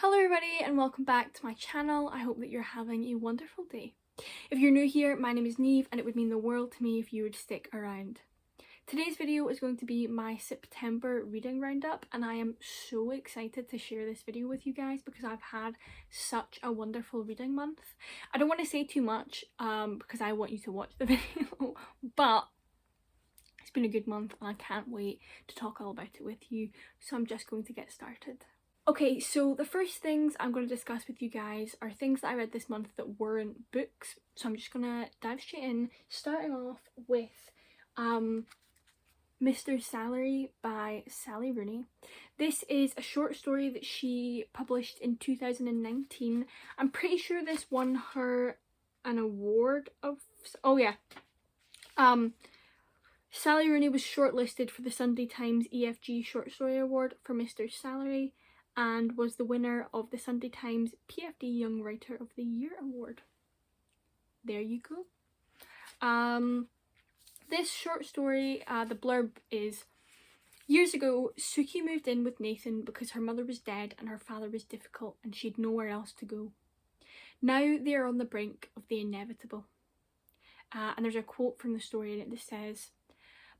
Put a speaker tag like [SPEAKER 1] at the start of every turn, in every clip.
[SPEAKER 1] Hello everybody and welcome back to my channel. I hope that you're having a wonderful day. If you're new here, my name is Neve and it would mean the world to me if you would stick around. Today's video is going to be my September reading roundup and I am so excited to share this video with you guys because I've had such a wonderful reading month. I don't want to say too much because I want you to watch the video, but it's been a good month and I can't wait to talk all about it with you, so I'm just going to get started. Okay, so the first things I'm going to discuss with you guys are things that I read this month that weren't books. So I'm just going to dive straight in, starting off with Mr. Salary by Sally Rooney. This is a short story that she published in 2019. I'm pretty sure this won her an award of... oh yeah. Sally Rooney was shortlisted for the Sunday Times EFG Short Story Award for Mr. Salary and was the winner of the Sunday Times PFD Young Writer of the Year Award. There you go. This short story, the blurb is, years ago, Suki moved in with Nathan because her mother was dead and her father was difficult and she'd nowhere else to go. Now they are on the brink of the inevitable. And there's a quote from the story in it that says,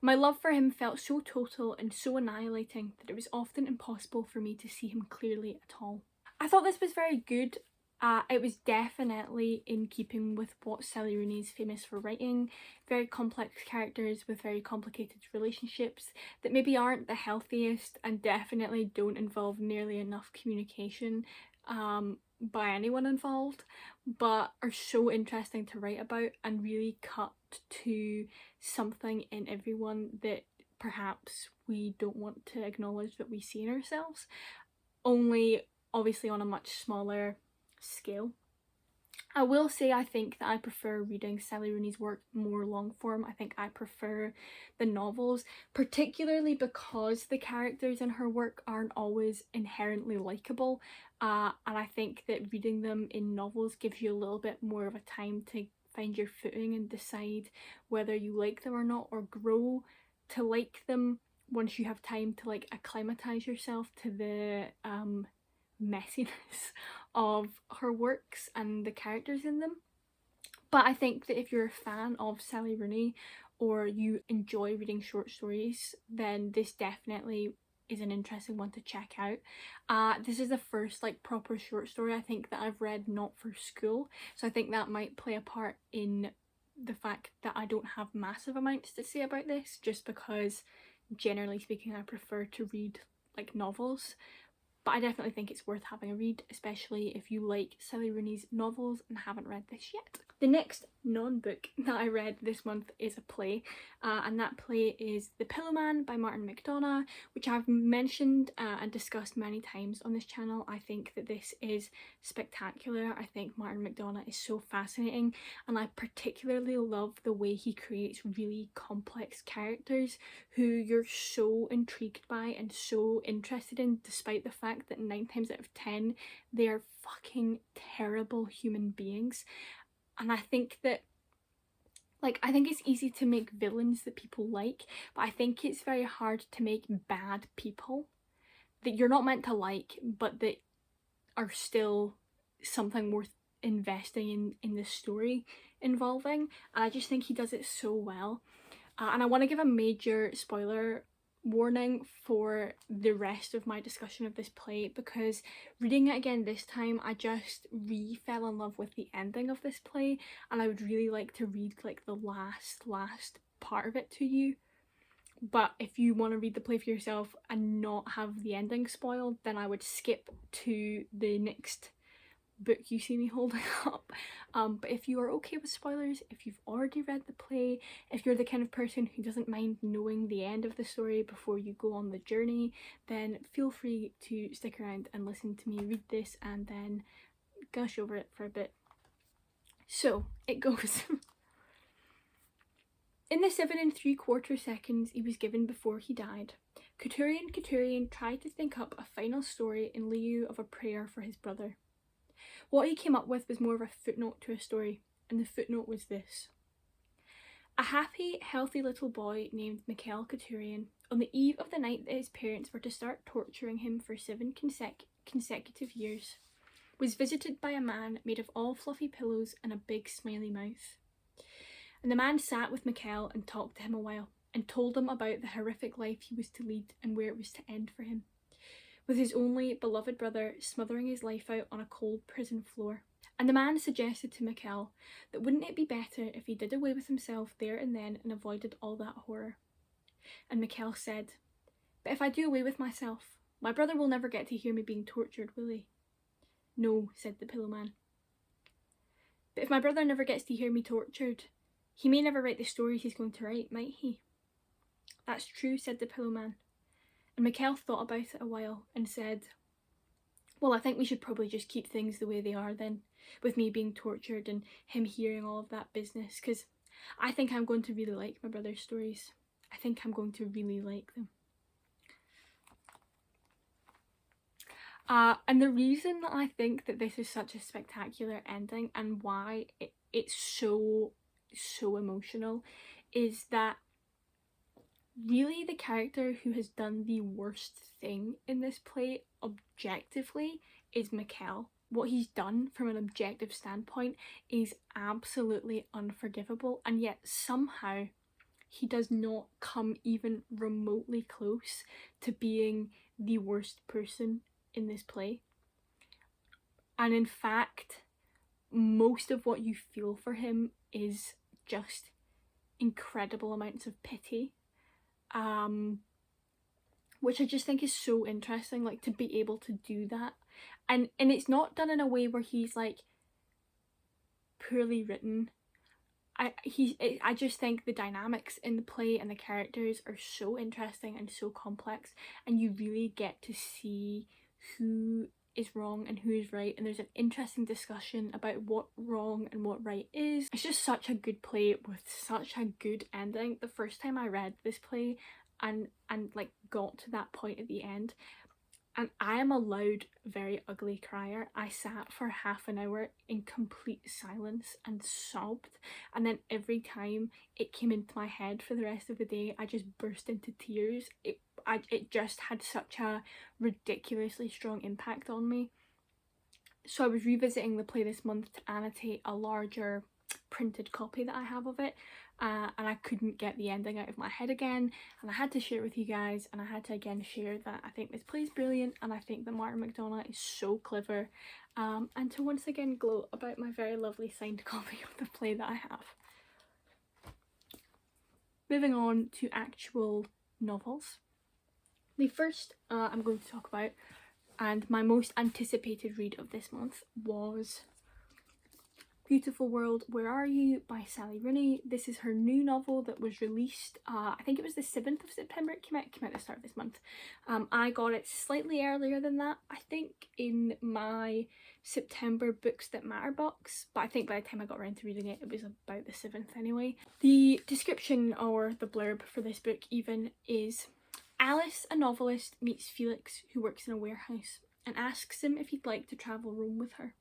[SPEAKER 1] "My love for him felt so total and so annihilating that it was often impossible for me to see him clearly at all." I thought this was very good. It was definitely in keeping with what Sally Rooney is famous for writing. Very complex characters with very complicated relationships that maybe aren't the healthiest and definitely don't involve nearly enough communication by anyone involved, but are so interesting to write about and really cut to something in everyone that perhaps we don't want to acknowledge that we see in ourselves, only obviously on a much smaller scale. I will say I think that I prefer reading Sally Rooney's work more long form. I think I prefer the novels, particularly because the characters in her work aren't always inherently likeable, and I think that reading them in novels gives you a little bit more of a time to find your footing and decide whether you like them or not, or grow to like them once you have time to like acclimatise yourself to the messiness of her works and the characters in them. But I think that if you're a fan of Sally Rooney or you enjoy reading short stories, then this definitely is an interesting one to check out. This is the first like proper short story I think that I've read not for school, so I think that might play a part in the fact that I don't have massive amounts to say about this, just because generally speaking I prefer to read like novels. But I definitely think it's worth having a read, especially if you like Sally Rooney's novels and haven't read this yet. The next non-book that I read this month is a play, and that play is The Pillowman by Martin Mcdonough, which I've mentioned and discussed many times on this channel. I think that this is spectacular. I think Martin Mcdonough is so fascinating, and I particularly love the way he creates really complex characters who you're so intrigued by and so interested in, despite the fact that 9 times out of 10 they are fucking terrible human beings. And I think that, like, I think it's easy to make villains that people like, but I think it's very hard to make bad people that you're not meant to like, but that are still something worth investing in the story involving. And I just think he does it so well. And I want to give a major spoiler warning for the rest of my discussion of this play, because reading it again this time I just fell in love with the ending of this play, and I would really like to read like the last part of it to you. But if you want to read the play for yourself and not have the ending spoiled, then I would skip to the next book you see me holding up. But if you are okay with spoilers, if you've already read the play, if you're the kind of person who doesn't mind knowing the end of the story before you go on the journey, then feel free to stick around and listen to me read this and then gush over it for a bit. So it goes. In the 7 3/4 seconds he was given before he died, Couturier tried to think up a final story in lieu of a prayer for his brother. What he came up with was more of a footnote to a story, and the footnote was this. A happy, healthy little boy named Couturier, on the eve of the night that his parents were to start torturing him for 7 consecutive years, was visited by a man made of all fluffy pillows and a big smiley mouth. And the man sat with Mikkel and talked to him a while, and told him about the horrific life he was to lead and where it was to end for him, with his only beloved brother smothering his life out on a cold prison floor. And the man suggested to Mikkel that wouldn't it be better if he did away with himself there and then and avoided all that horror. And Mikkel said, "But if I do away with myself, my brother will never get to hear me being tortured, will he?" "No," said the pillow man. "But if my brother never gets to hear me tortured, he may never write the stories he's going to write, might he?" "That's true," said the pillow man. And Mikkel thought about it a while and said, "Well, I think we should probably just keep things the way they are then, with me being tortured and him hearing all of that business, because I think I'm going to really like my brother's stories. I think I'm going to really like them." And the reason that I think that this is such a spectacular ending and why it's so emotional is that really the character who has done the worst thing in this play objectively is Mikkel. What he's done from an objective standpoint is absolutely unforgivable, and yet somehow he does not come even remotely close to being the worst person in this play. And in fact, most of what you feel for him is just incredible amounts of pity, which I just think is so interesting, like to be able to do that, and it's not done in a way where he's like poorly written. I just think the dynamics in the play and the characters are so interesting and so complex, and you really get to see who is wrong and who is right, and there's an interesting discussion about what wrong and what right is. It's just such a good play with such a good ending. The first time I read this play and like got to that point at the end, and I am a loud, very ugly crier. I sat for half an hour in complete silence and sobbed, and then every time it came into my head for the rest of the day, I just burst into tears. It just had such a ridiculously strong impact on me. So I was revisiting the play this month to annotate a larger printed copy that I have of it, and I couldn't get the ending out of my head again, and I had to share it with you guys, and I had to again share that I think this play is brilliant, and I think that Martin Mcdonough is so clever, and to once again gloat about my very lovely signed copy of the play that I have. Moving on to actual novels. The first I'm going to talk about, and my most anticipated read of this month, was Beautiful World, Where Are You by Sally Rooney. This is her new novel that was released, I think it was the 7th of September it came out at the start of this month. I got it slightly earlier than that, I think in my September Books That Matter box, but I think by the time I got around to reading it, it was about the 7th anyway. The description, or the blurb for this book even, is: Alice, a novelist, meets Felix, who works in a warehouse, and asks him if he'd like to travel Rome with her.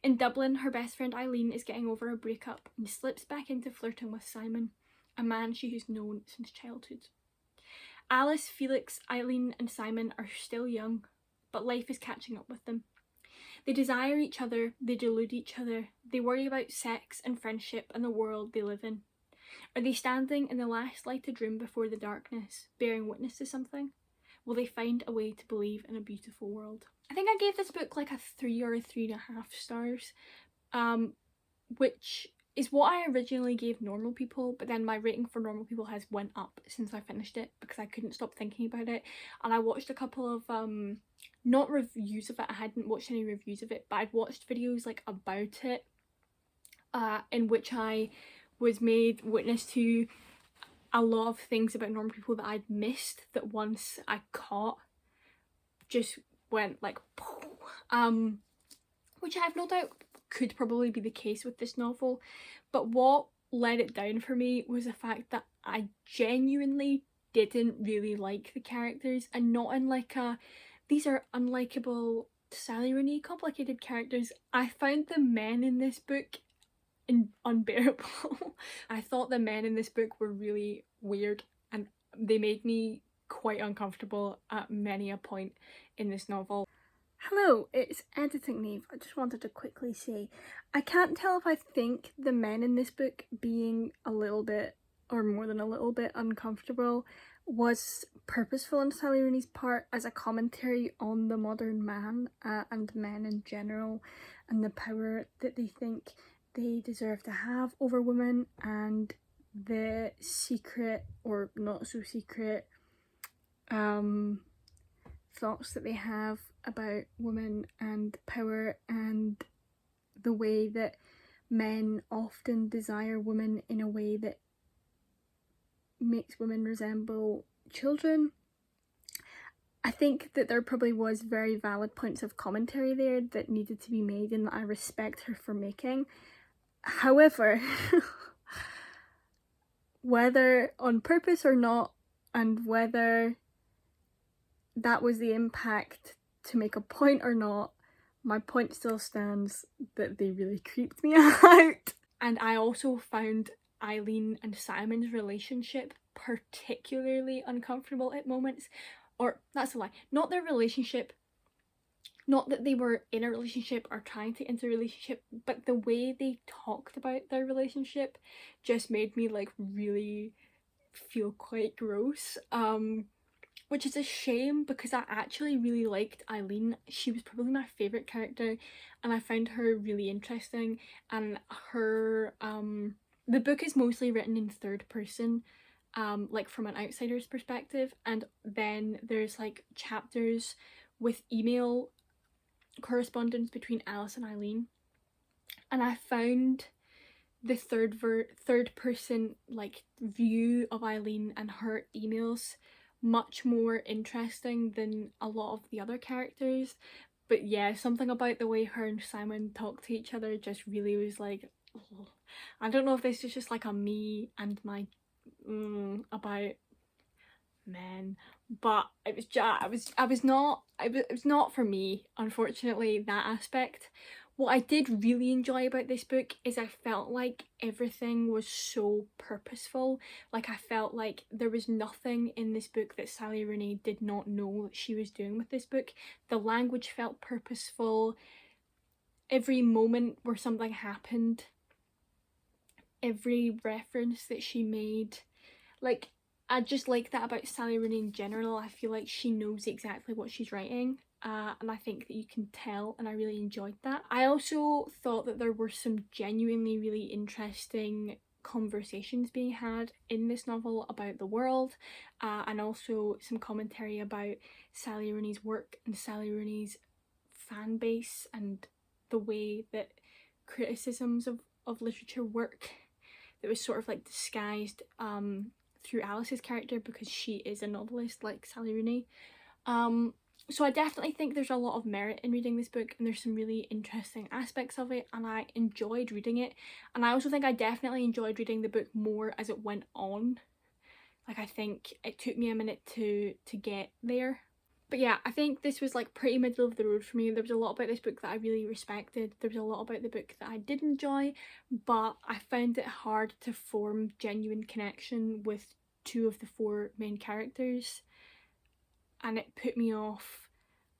[SPEAKER 1] In Dublin, her best friend Eileen is getting over a breakup and slips back into flirting with Simon, a man she has known since childhood. Alice, Felix, Eileen and Simon are still young, but life is catching up with them. They desire each other, they delude each other, they worry about sex and friendship and the world they live in. Are they standing in the last lighted room before the darkness, bearing witness to something? Will they find a way to believe in a beautiful world? I think I gave this book like a 3 or a 3.5 stars, which is what I originally gave Normal People, but then my rating for Normal People has went up since I finished it because I couldn't stop thinking about it, and I watched a couple of not reviews of it. I hadn't watched any reviews of it, but I'd watched videos like about it, in which I was made witness to a lot of things about Normal People that I'd missed, that once I caught just went like which I have no doubt could probably be the case with this novel, but what let it down for me was the fact that I genuinely didn't really like the characters, and not in like a these are unlikable Sally Rooney complicated characters. I found the men in this book unbearable. I thought the men in this book were really weird, and they made me quite uncomfortable at many a point in this novel. Hello, it's Editing Neve. I just wanted to quickly say, I can't tell if I think the men in this book being a little bit, or more than a little bit, uncomfortable was purposeful on Sally Rooney's part as a commentary on the modern man and men in general, and the power that they think they deserve to have over women, and the secret or not so secret thoughts that they have about women and power, and the way that men often desire women in a way that makes women resemble children. I think that there probably was very valid points of commentary there that needed to be made and that I respect her for making. However, whether on purpose or not, and whether that was the impact to make a point or not, my point still stands that they really creeped me out. And I also found Eileen and Simon's relationship particularly uncomfortable at moments. Or, that's a lie, not their relationship, not that they were in a relationship or trying to enter a relationship, but the way they talked about their relationship just made me like really feel quite gross. Which is a shame because I actually really liked Eileen. She was probably my favourite character and I found her really interesting, and her the book is mostly written in third person, like from an outsider's perspective, and then there's like chapters with email correspondence between Alice and Eileen, and I found the third person like view of Eileen and her emails much more interesting than a lot of the other characters. But yeah, something about the way her and Simon talk to each other just really was like, ugh. I don't know if this is just like a me and my about men, but it was just it was not for me, unfortunately, that aspect. What I did really enjoy about this book is I felt like everything was so purposeful. Like I felt like there was nothing in this book that Sally Rooney did not know that she was doing with this book. The language felt purposeful. Every moment where something happened, every reference that she made, like I just like that about Sally Rooney in general. I feel like she knows exactly what she's writing. And I think that you can tell, and I really enjoyed that. I also thought that there were some genuinely really interesting conversations being had in this novel about the world, and also some commentary about Sally Rooney's work and Sally Rooney's fan base and the way that criticisms of literature work that was sort of like disguised through Alice's character because she is a novelist like Sally Rooney. So I definitely think there's a lot of merit in reading this book, and there's some really interesting aspects of it, and I enjoyed reading it. And I also think I definitely enjoyed reading the book more as it went on. Like I think it took me a minute to get there. But yeah, I think this was like pretty middle of the road for me. There was a lot about this book that I really respected. There was a lot about the book that I did enjoy, but I found it hard to form genuine connection with two of the four main characters. And it put me off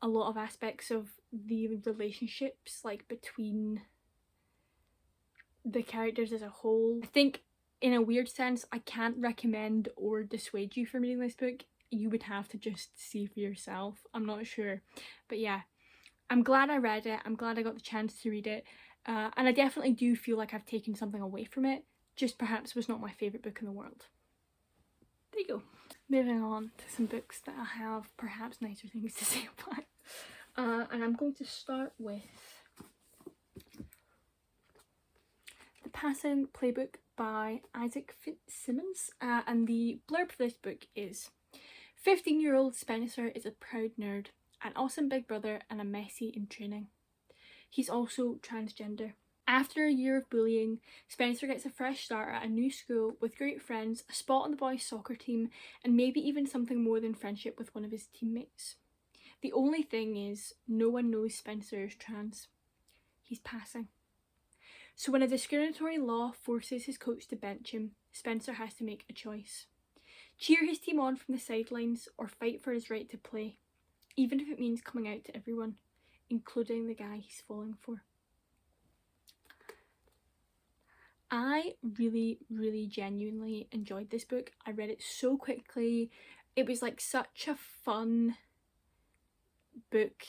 [SPEAKER 1] a lot of aspects of the relationships like between the characters as a whole. I think in a weird sense I can't recommend or dissuade you from reading this book. You would have to just see for yourself. I'm not sure, but yeah, I'm glad I read it. I'm glad I got the chance to read it, and I definitely do feel like I've taken something away from it, just perhaps was not my favourite book in the world. There you go. Moving on to some books that I have perhaps nicer things to say about. And I'm going to start with The Passing Playbook by Isaac Simmons. And the blurb for this book is: 15-year-old Spencer is a proud nerd, an awesome big brother, and a messy in training. He's also transgender. After a year of bullying, Spencer gets a fresh start at a new school with great friends, a spot on the boys' soccer team, and maybe even something more than friendship with one of his teammates. The only thing is, no one knows Spencer is trans. He's passing. So when a discriminatory law forces his coach to bench him, Spencer has to make a choice. Cheer his team on from the sidelines or fight for his right to play, even if it means coming out to everyone. including the guy he's falling for. I really, really genuinely enjoyed this book. I read it so quickly. It was like such a fun book,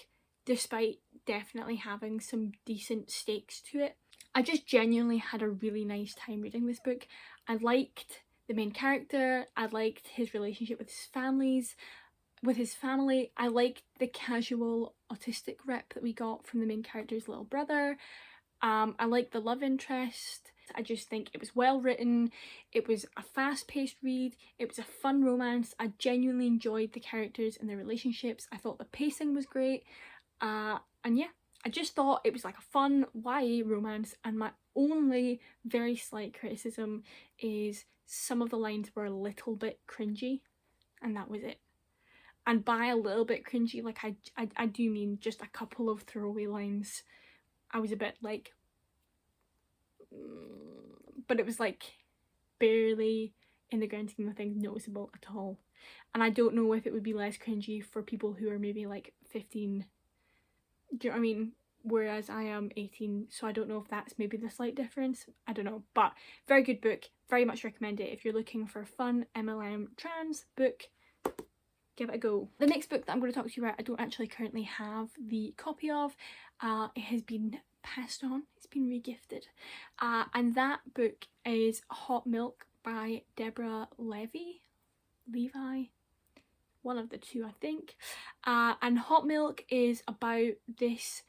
[SPEAKER 1] despite definitely having some decent stakes to it. I just genuinely had a really nice time reading this book. I liked the main character, I liked his relationship with his family. I liked the casual autistic rep that we got from the main character's little brother. I liked the love interest. I just think it was well written, it was a fast-paced read, it was a fun romance. I genuinely enjoyed the characters and their relationships. I thought the pacing was great, and yeah, I just thought it was like a fun YA romance. And my only very slight criticism is some of the lines were a little bit cringy, and that was it. And by a little bit cringy, like I do mean just a couple of throwaway lines. I was a bit like, but it was like barely, in the grand scheme of things, noticeable at all. And I don't know if it would be less cringy for people who are maybe like 15, do you know what I mean? Whereas I am 18, so I don't know if that's maybe the slight difference. I don't know, but very good book, very much recommend it if you're looking for a fun MLM trans book. Give it a go. The next book that I'm going to talk to you about, I don't actually currently have the copy of. It has been passed on, it's been regifted, and that book is Hot Milk by Deborah Levi, one of the two I think. And Hot Milk is about this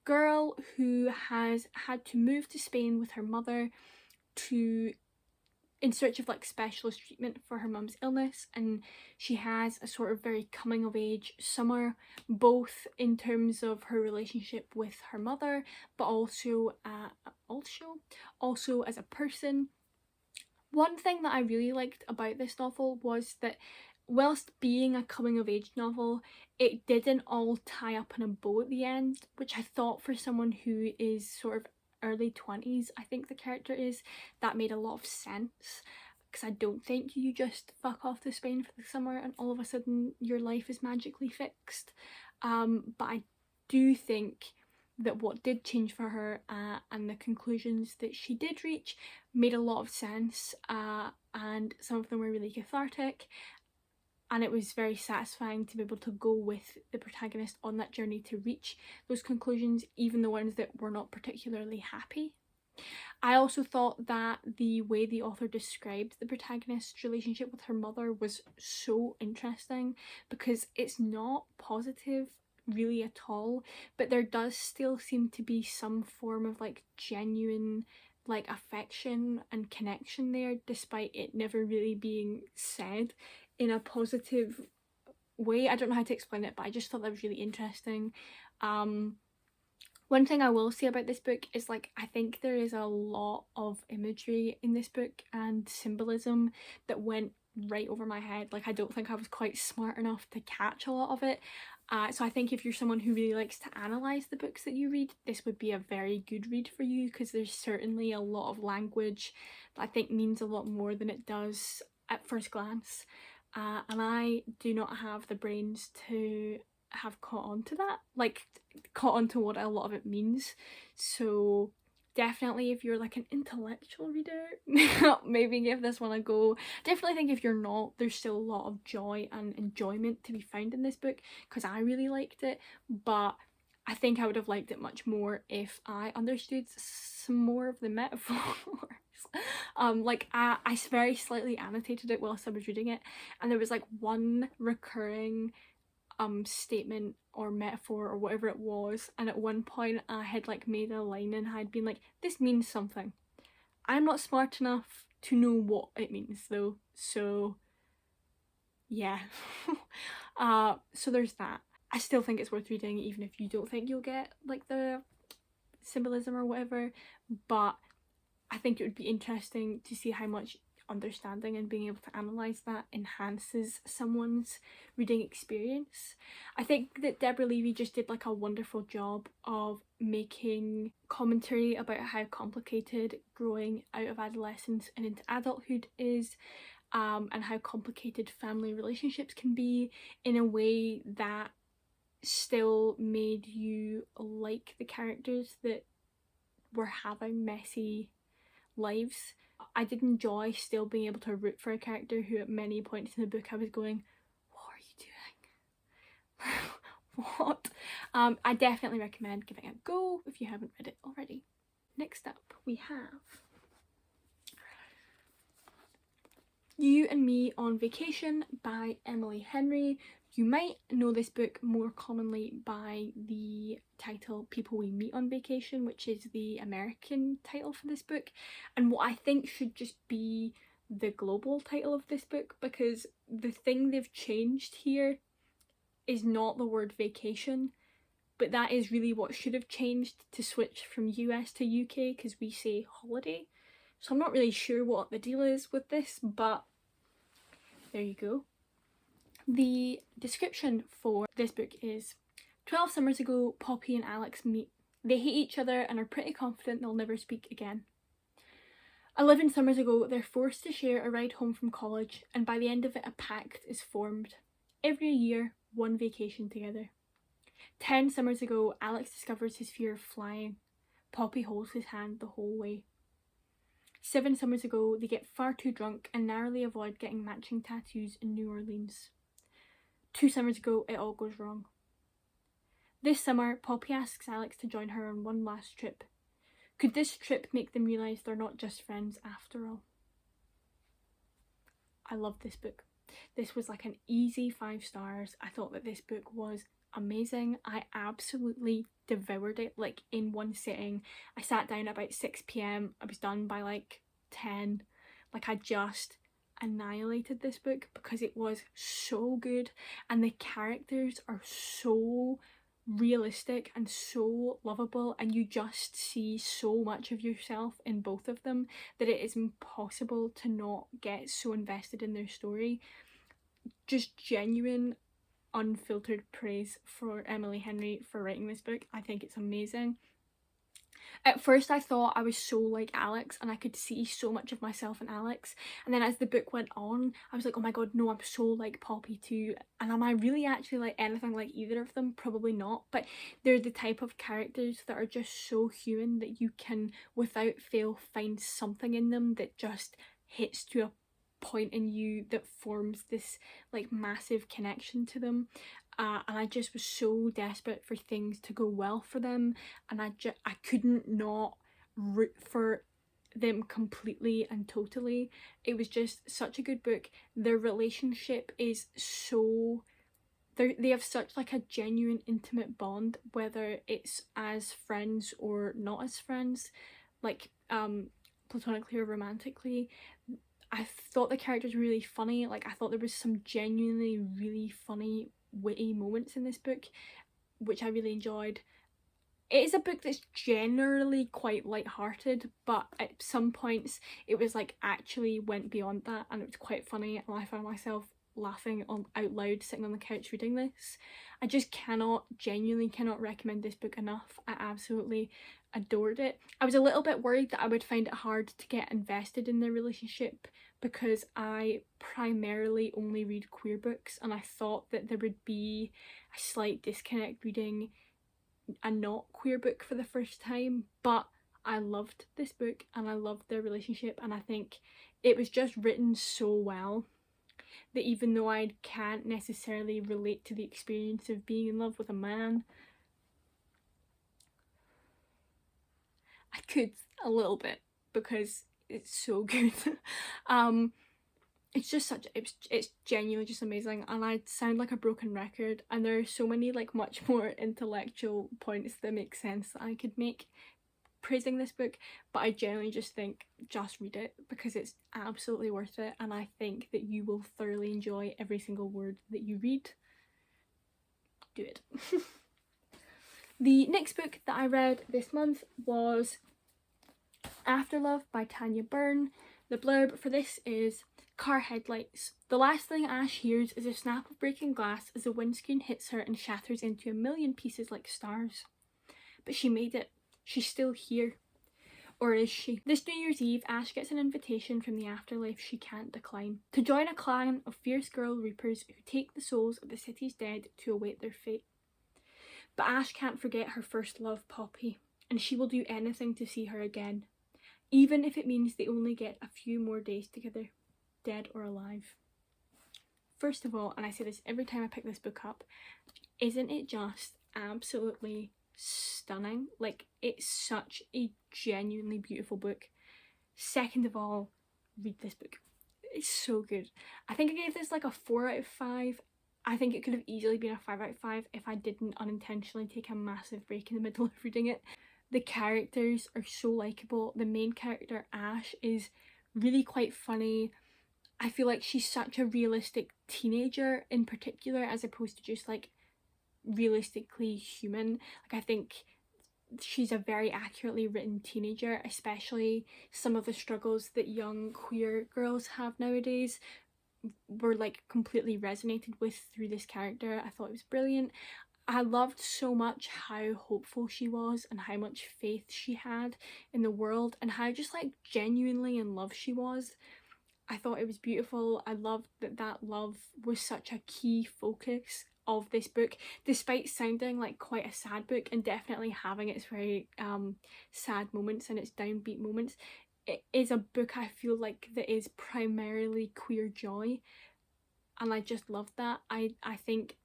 [SPEAKER 1] girl who has had to move to Spain with her mother in search of like specialist treatment for her mum's illness, and she has a sort of very coming of age summer, both in terms of her relationship with her mother, but also as a person. One thing that I really liked about this novel was that whilst being a coming of age novel, it didn't all tie up in a bow at the end, which I thought for someone who is sort of early 20s, I think the character is, that made a lot of sense, because I don't think you just fuck off to Spain for the summer and all of a sudden your life is magically fixed. But I do think that what did change for her, and the conclusions that she did reach, made a lot of sense, and some of them were really cathartic. And it was very satisfying to be able to go with the protagonist on that journey to reach those conclusions, even the ones that were not particularly happy. I also thought that the way the author described the protagonist's relationship with her mother was so interesting, because it's not positive really at all, but there does still seem to be some form of like genuine like affection and connection there, despite it never really being said in a positive way. I don't know how to explain it, but I just thought that was really interesting. One thing I will say about this book is, like, I think there is a lot of imagery in this book and symbolism that went right over my head. Like, I don't think I was quite smart enough to catch a lot of it. So I think if you're someone who really likes to analyse the books that you read, this would be a very good read for you, because there's certainly a lot of language that I think means a lot more than it does at first glance. And I do not have the brains to have caught on to that, like caught on to what a lot of it means. So definitely if you're like an intellectual reader, maybe give this one a go. Definitely think if you're not, there's still a lot of joy and enjoyment to be found in this book, because I really liked it, but I think I would have liked it much more if I understood some more of the metaphors. Like I very slightly annotated it whilst I was reading it, and there was like one recurring statement or metaphor or whatever it was, and at one point I had like made a line and had been like, this means something. I'm not smart enough to know what it means though, so yeah. So there's that. I still think it's worth reading even if you don't think you'll get like the symbolism or whatever, but I think it would be interesting to see how much understanding and being able to analyse that enhances someone's reading experience. I think that Deborah Levy just did like a wonderful job of making commentary about how complicated growing out of adolescence and into adulthood is, and how complicated family relationships can be, in a way that still made you like the characters that were having messy lives. I did enjoy still being able to root for a character who at many points in the book I was going, what are you doing? What? I definitely recommend giving it a go if you haven't read it already. Next up we have You and Me on Vacation by Emily Henry. You might know this book more commonly by the title People We Meet on Vacation, which is the American title for this book, and what I think should just be the global title of this book, because the thing they've changed here is not the word vacation, but that is really what should have changed to switch from US to UK, because we say holiday. So I'm not really sure what the deal is with this, but there you go. The description for this book is 12 summers ago, Poppy and Alex meet. They hate each other and are pretty confident they'll never speak again. 11 summers ago, they're forced to share a ride home from college, and by the end of it, a pact is formed. Every year, one vacation together. 10 summers ago, Alex discovers his fear of flying. Poppy holds his hand the whole way. 7 summers ago, they get far too drunk and narrowly avoid getting matching tattoos in New Orleans. 2 summers ago, it all goes wrong. This summer, Poppy asks Alex to join her on one last trip. Could this trip make them realise they're not just friends after all? I love this book. This was like an easy 5 stars. I thought that this book was amazing. I absolutely devoured it, like in one sitting. I sat down at about 6 p.m. I was done by like 10. Like I just annihilated this book because it was so good, and the characters are so realistic and so lovable, and you just see so much of yourself in both of them that it is impossible to not get so invested in their story. Just genuine, unfiltered praise for Emily Henry for writing this book. I think it's amazing. At first I thought I was so like Alex and I could see so much of myself in Alex, and then as the book went on I was like, oh my god, no, I'm so like Poppy too. And am I really actually like anything like either of them? Probably not, but they're the type of characters that are just so human that you can without fail find something in them that just hits to a point in you that forms this like massive connection to them. And I just was so desperate for things to go well for them, and I couldn't not root for them completely and totally. It was just such a good book. Their relationship is so, they have such like a genuine intimate bond, whether it's as friends or not as friends, like platonically or romantically. I thought the characters were really funny. Like I thought there was some genuinely really funny witty moments in this book, which I really enjoyed. It is a book that's generally quite light-hearted, but at some points it was like actually went beyond that, and it was quite funny, and I found myself laughing out loud sitting on the couch reading this. I just genuinely cannot recommend this book enough. I absolutely adored it. I was a little bit worried that I would find it hard to get invested in their relationship because I primarily only read queer books, and I thought that there would be a slight disconnect reading a not queer book for the first time, but I loved this book and I loved their relationship, and I think it was just written so well that even though I can't necessarily relate to the experience of being in love with a man, I could a little bit because it's so good. It's just such, it's genuinely just amazing, and I sound like a broken record, and there are so many like much more intellectual points that make sense that I could make praising this book, but I generally just think just read it because it's absolutely worth it, and I think that you will thoroughly enjoy every single word that you read. Do it. The next book that I read this month was Afterlove by Tanya Byrne. The blurb for this is: car headlights. The last thing Ash hears is a snap of breaking glass as the windscreen hits her and shatters into a million pieces like stars. But she made it. She's still here. Or is she? This New Year's Eve, Ash gets an invitation from the afterlife she can't decline, to join a clan of fierce girl reapers who take the souls of the city's dead to await their fate. But Ash can't forget her first love, Poppy, and she will do anything to see her again, even if it means they only get a few more days together, dead or alive. First of all, and I say this every time I pick this book up, isn't it just absolutely stunning? Like, it's such a genuinely beautiful book. Second of all, read this book. It's so good. I think I gave this like a 4 out of 5. I think it could have easily been a 5 out of 5 if I didn't unintentionally take a massive break in the middle of reading it. The characters are so likeable. The main character, Ash, is really quite funny. I feel like she's such a realistic teenager in particular, as opposed to just like realistically human. Like, I think she's a very accurately written teenager, especially some of the struggles that young queer girls have nowadays were like completely resonated with through this character. I thought it was brilliant. I loved so much how hopeful she was and how much faith she had in the world and how just like genuinely in love she was. I thought it was beautiful. I loved that that love was such a key focus of this book, despite sounding like quite a sad book and definitely having its very sad moments and its downbeat moments. It is a book I feel like that is primarily queer joy, and I just loved that. I think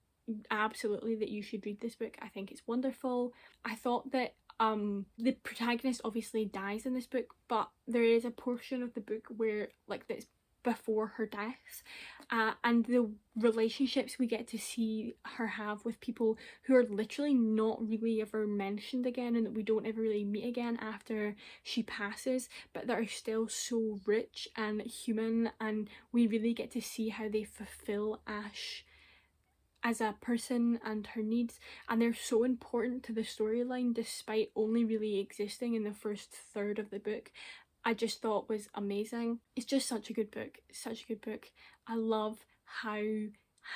[SPEAKER 1] absolutely that you should read this book. I think it's wonderful. I thought that the protagonist obviously dies in this book, but there is a portion of the book where like that's before her death, and the relationships we get to see her have with people who are literally not really ever mentioned again and that we don't ever really meet again after she passes, but that are still so rich and human, and we really get to see how they fulfill Ash as a person and her needs, and they're so important to the storyline despite only really existing in the first third of the book. I just thought was amazing. It's just such a good book, such a good book. I love how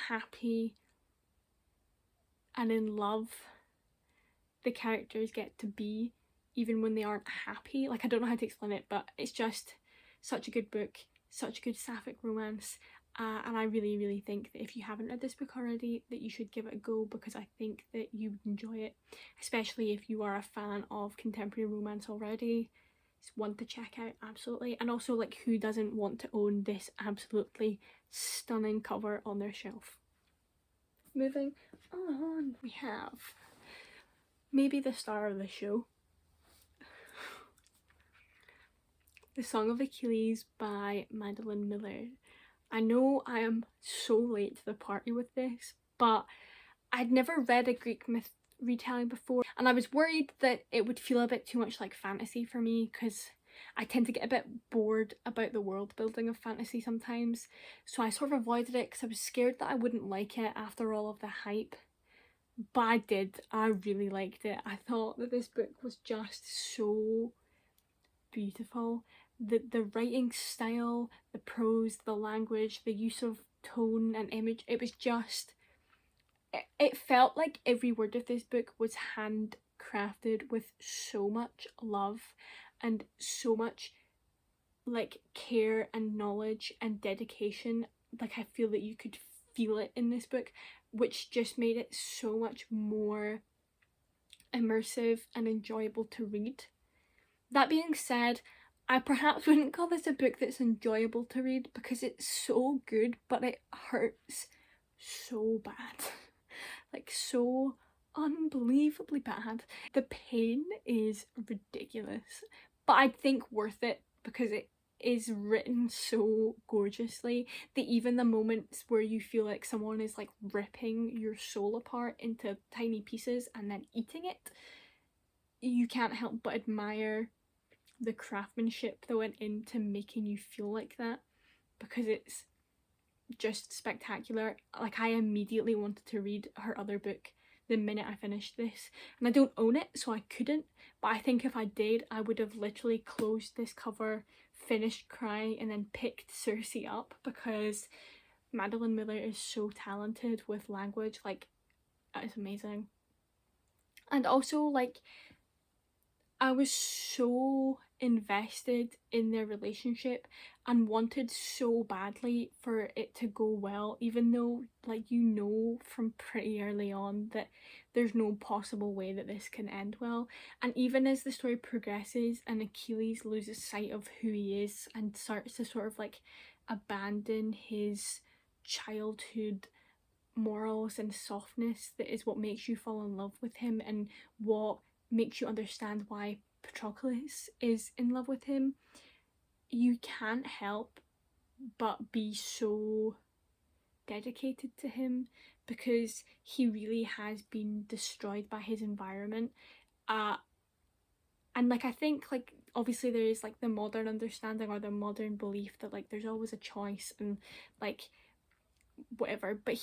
[SPEAKER 1] happy and in love the characters get to be even when they aren't happy. Like, I don't know how to explain it, but it's just such a good book, such a good sapphic romance. And I really, really think that if you haven't read this book already, that you should give it a go, because I think that you would enjoy it, especially if you are a fan of contemporary romance already. It's one to check out, absolutely. And also, like, who doesn't want to own this absolutely stunning cover on their shelf? Moving on, we have maybe the star of the show, The Song of Achilles by Madeline Miller. I know I am so late to the party with this, but I'd never read a Greek myth retelling before, and I was worried that it would feel a bit too much like fantasy for me, because I tend to get a bit bored about the world building of fantasy sometimes, so I sort of avoided it because I was scared that I wouldn't like it after all of the hype. But I did. I really liked it. I thought that this book was just so beautiful. The writing style, the prose, the language, the use of tone and image, it was just, it felt like every word of this book was handcrafted with so much love and so much like care and knowledge and dedication. Like, I feel that you could feel it in this book, which just made it so much more immersive and enjoyable to read. That being said, I perhaps wouldn't call this a book that's enjoyable to read, because it's so good, but it hurts so bad. Like, so unbelievably bad. The pain is ridiculous, but I think worth it, because it is written so gorgeously that even the moments where you feel like someone is like ripping your soul apart into tiny pieces and then eating it, you can't help but admire the craftsmanship that went into making you feel like that, because it's just spectacular. Like, I immediately wanted to read her other book the minute I finished this, and I don't own it, so I couldn't, but I think if I did, I would have literally closed this cover, finished crying, and then picked Circe up, because Madeline Miller is so talented with language. Like, it's amazing. And also, like, I was so invested in their relationship and wanted so badly for it to go well, even though, like, you know from pretty early on that there's no possible way that this can end well. And even as the story progresses and Achilles loses sight of who he is and starts to sort of like abandon his childhood morals and softness, that is what makes you fall in love with him and what makes you understand why Patroclus is in love with him, you can't help but be so dedicated to him, because he really has been destroyed by his environment. And like, I think, like, obviously there is like the modern understanding or the modern belief that like there's always a choice and like whatever, but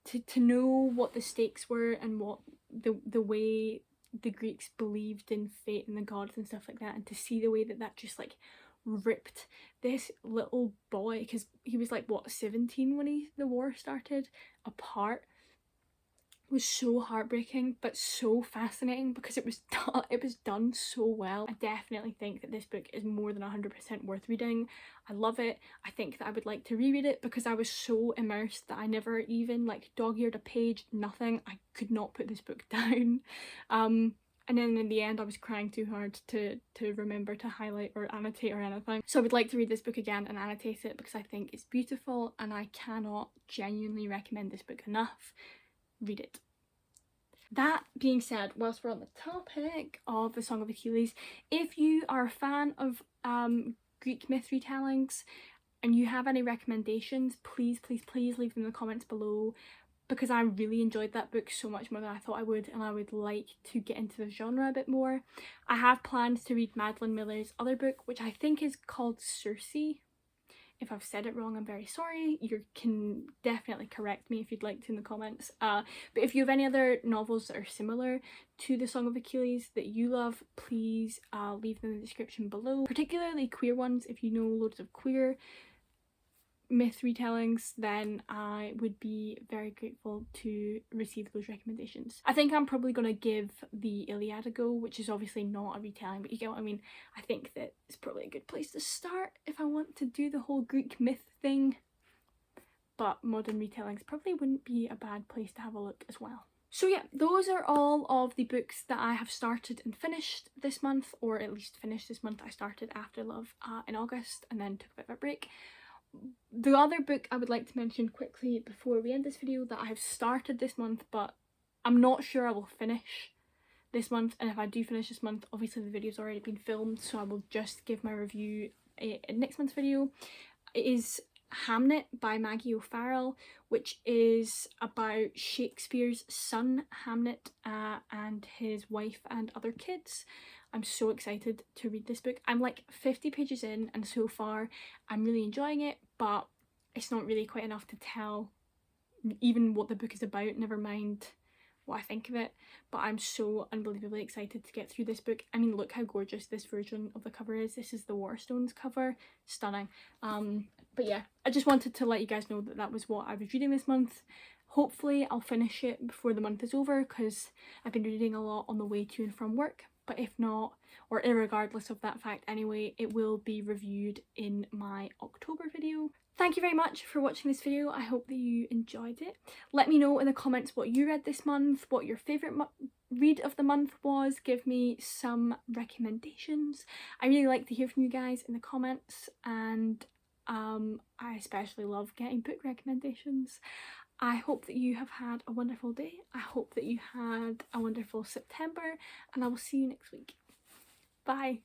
[SPEAKER 1] to know what the stakes were and what the way the Greeks believed in fate and the gods and stuff like that, and to see the way that that just like ripped this little boy, because he was like what, 17 when the war started, apart, was so heartbreaking but so fascinating because it was done so well. I definitely think that this book is more than 100% worth reading. I love it. I think that I would like to reread it because I was so immersed that I never even like dog-eared a page, nothing. I could not put this book down. And then in the end I was crying too hard to remember to highlight or annotate or anything. So I would like to read this book again and annotate it because I think it's beautiful and I cannot genuinely recommend this book enough. Read it. That being said, whilst we're on the topic of the Song of Achilles, if you are a fan of Greek myth retellings and you have any recommendations, please leave them in the comments below, because I really enjoyed that book so much more than I thought I would, and I would like to get into the genre a bit more. I have plans to read Madeline Miller's other book, which I think is called Circe. If I've said it wrong, I'm very sorry. You can definitely correct me if you'd like to in the comments. But if you have any other novels that are similar to the Song of Achilles that you love, please leave them in the description below. Particularly queer ones. If you know loads of queer myth retellings, then I would be very grateful to receive those recommendations. I think I'm probably going to give the Iliad a go, which is obviously not a retelling, but you get what I mean. I think that it's probably a good place to start if I want to do the whole Greek myth thing, but modern retellings probably wouldn't be a bad place to have a look as well. So yeah, those are all of the books that I have started and finished this month, or at least finished this month. I started After Love in August and then took a bit of a break. The other book I would like to mention quickly before we end this video that I have started this month, but I'm not sure I will finish this month, and if I do finish this month, obviously the video's already been filmed, so I will just give my review in next month's video. It is Hamnet by Maggie O'Farrell, which is about Shakespeare's son Hamnet and his wife and other kids. I'm so excited to read this book. I'm like 50 pages in and so far I'm really enjoying it, but it's not really quite enough to tell even what the book is about, never mind what I think of it. But I'm so unbelievably excited to get through this book. I mean, look how gorgeous this version of the cover is. This is the Waterstones cover. Stunning. But yeah, I just wanted to let you guys know that that was what I was reading this month. Hopefully I'll finish it before the month is over, because I've been reading a lot on the way to and from work. But if not, or irregardless of that fact anyway, it will be reviewed in my October video. Thank you very much for watching this video. I hope that you enjoyed it. Let me know in the comments what you read this month, what your favourite read of the month was. Give me some recommendations. I really like to hear from you guys in the comments, and I especially love getting book recommendations. I hope that you have had a wonderful day. I hope that you had a wonderful September, and I will see you next week. Bye.